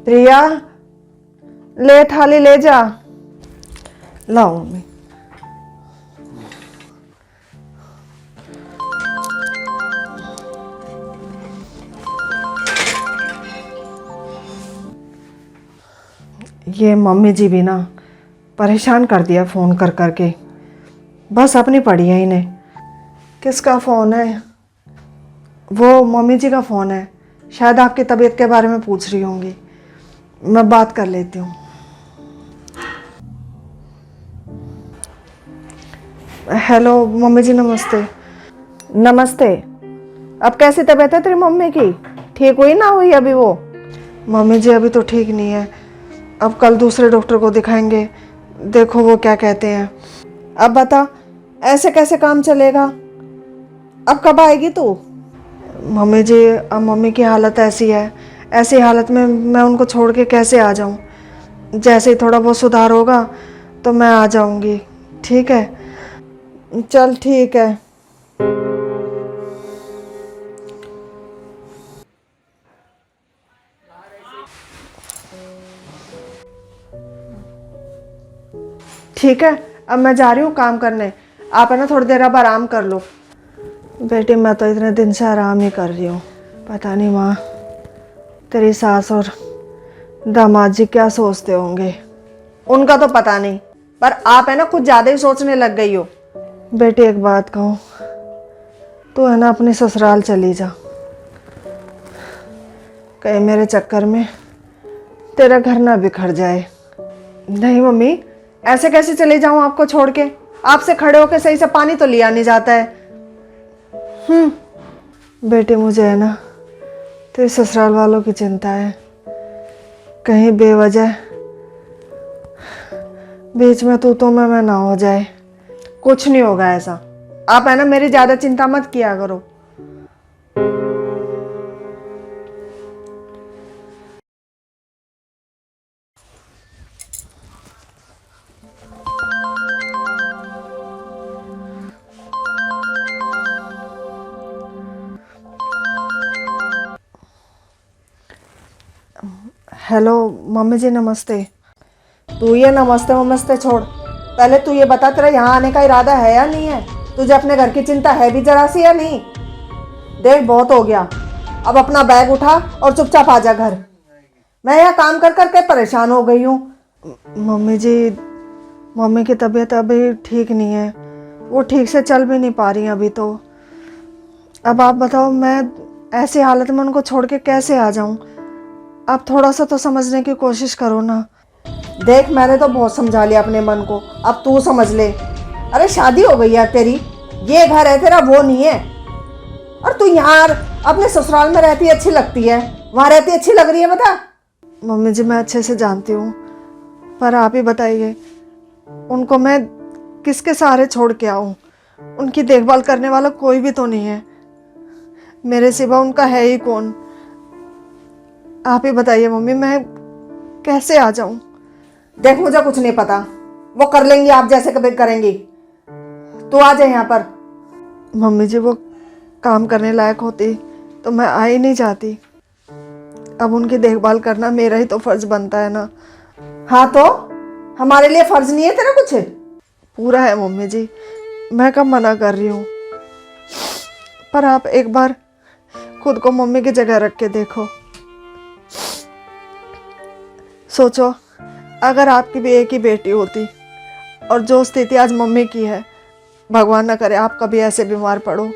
प्रिया, ले थाली ले जा। लाओ मम्मी। ये मम्मी जी भी ना परेशान कर दिया फ़ोन कर कर के। बस अपनी पड़ी है इन्हें। किसका फ़ोन है? वो मम्मी जी का फ़ोन है। शायद आपकी तबीयत के बारे में पूछ रही होंगी। मैं बात कर लेती हूँ। हेलो मम्मी जी, नमस्ते। नमस्ते। अब कैसी तबीयत है तेरी मम्मी की? ठीक हुई ना हुई अभी वो? मम्मी जी अभी तो ठीक नहीं है। अब कल दूसरे डॉक्टर को दिखाएंगे, देखो वो क्या कहते हैं। अब बता, ऐसे कैसे काम चलेगा? अब कब आएगी तू? मम्मी जी, अब मम्मी की हालत ऐसी है, ऐसी हालत में मैं उनको छोड़ के कैसे आ जाऊं? जैसे ही थोड़ा बहुत सुधार होगा तो मैं आ जाऊंगी। ठीक है? चल ठीक है। ठीक है, अब मैं जा रही हूँ काम करने। आप है ना थोड़ी देर अब आराम कर लो। बेटी, मैं तो इतने दिन से आराम ही कर रही हूँ। पता नहीं माँ, तेरी सास और दामाद जी क्या सोचते होंगे। उनका तो पता नहीं, पर आप है ना कुछ ज़्यादा ही सोचने लग गई हो। बेटी एक बात कहूँ, तू है ना अपने ससुराल चली जा। कहीं मेरे चक्कर में तेरा घर ना बिखर जाए। नहीं मम्मी, ऐसे कैसे चले जाऊँ आपको छोड़ के? आपसे खड़े होके सही से पानी तो लिया नहीं जाता है। बेटी, मुझे है ना तेरे ससुराल वालों की चिंता है। कहीं बेवजह बीच में तू तो मैं ना हो जाए। कुछ नहीं होगा ऐसा। आप है ना मेरी ज़्यादा चिंता मत किया करो। हेलो मम्मी जी, नमस्ते। तू ये नमस्ते वमस्ते छोड़, पहले तू ये बता तेरा यहाँ आने का इरादा है या नहीं है? तुझे अपने घर की चिंता है भी जरा सी या नहीं? देख बहुत हो गया, अब अपना बैग उठा और चुपचाप आ जा घर। मैं यहाँ काम कर कर के परेशान हो गई हूँ। मम्मी जी, मम्मी की तबीयत अभी ठीक नहीं है। वो ठीक से चल भी नहीं पा रही अभी तो। अब आप बताओ, मैं ऐसी हालत में उनको छोड़ के कैसे आ जाऊँ? आप थोड़ा सा तो समझने की कोशिश करो ना। देख, मैंने तो बहुत समझा लिया अपने मन को, अब तू समझ ले। अरे शादी हो गई है तेरी, ये घर है तेरा, वो नहीं है। और तू यहाँ अपने ससुराल में रहती अच्छी लगती है, वहाँ रहती अच्छी लग रही है बता? मम्मी जी, मैं अच्छे से जानती हूँ, पर आप ही बताइए, उनको मैं किसके सहारे छोड़ के आऊँ? उनकी देखभाल करने वाला कोई भी तो नहीं है। मेरे सिवा उनका है ही कौन? आप ही बताइए मम्मी, मैं कैसे आ जाऊँ? देख, मुझे कुछ नहीं पता, वो कर लेंगी आप जैसे कभी करेंगी। तू आ जाए यहाँ पर। मम्मी जी, वो काम करने लायक होती तो मैं आ ही नहीं जाती। अब उनकी देखभाल करना मेरा ही तो फर्ज बनता है ना। हाँ तो हमारे लिए फर्ज नहीं है तेरा कुछ? पूरा है मम्मी जी, मैं कब मना कर रही हूँ। पर आप एक बार खुद को मम्मी की जगह रख के देखो। सोचो, अगर आपकी भी एक ही बेटी होती और जो स्थिति आज मम्मी की है, भगवान ना करे आप कभी ऐसे बीमार पड़ो,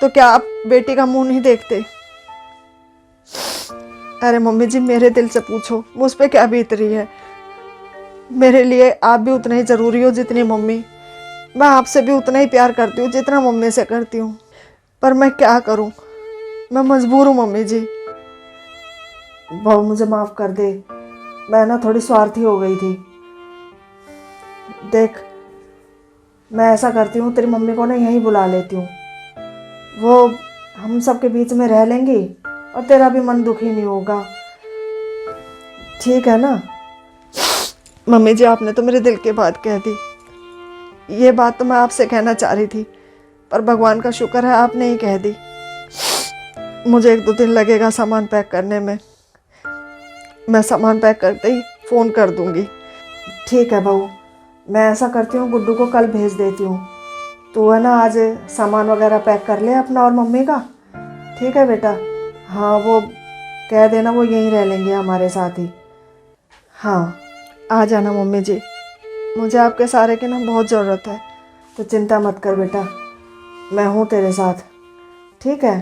तो क्या आप बेटी का मुंह नहीं देखते? अरे मम्मी जी, मेरे दिल से पूछो, मुझ पे क्या बीत रही है। मेरे लिए आप भी उतने ही ज़रूरी हो जितनी मम्मी। मैं आपसे भी उतना ही प्यार करती हूँ जितना मम्मी से करती हूँ, पर मैं क्या करूँ, मैं मजबूर हूँ मम्मी जी। बहू मुझे माफ़ कर दे, मैं ना थोड़ी स्वार्थी हो गई थी। देख, मैं ऐसा करती हूँ, तेरी मम्मी को ना यहीं बुला लेती हूँ, वो हम सब के बीच में रह लेंगी और तेरा भी मन दुखी नहीं होगा। ठीक है ना? मम्मी जी, आपने तो मेरे दिल की बात कह दी। ये बात तो मैं आपसे कहना चाह रही थी, पर भगवान का शुक्र है आपने ही कह दी। मुझे 1-2 दिन लगेगा सामान पैक करने में। मैं सामान पैक करते ही फ़ोन कर दूँगी। ठीक है बहू, मैं ऐसा करती हूँ, गुड्डू को कल भेज देती हूँ। तो है ना, आज सामान वगैरह पैक कर ले अपना और मम्मी का। ठीक है बेटा। हाँ, वो कह देना वो यहीं रह लेंगे हमारे साथ ही। हाँ, आ जाना मम्मी जी, मुझे आपके सहारे की ना बहुत ज़रूरत है। तो चिंता मत कर बेटा, मैं हूँ तेरे साथ। ठीक है।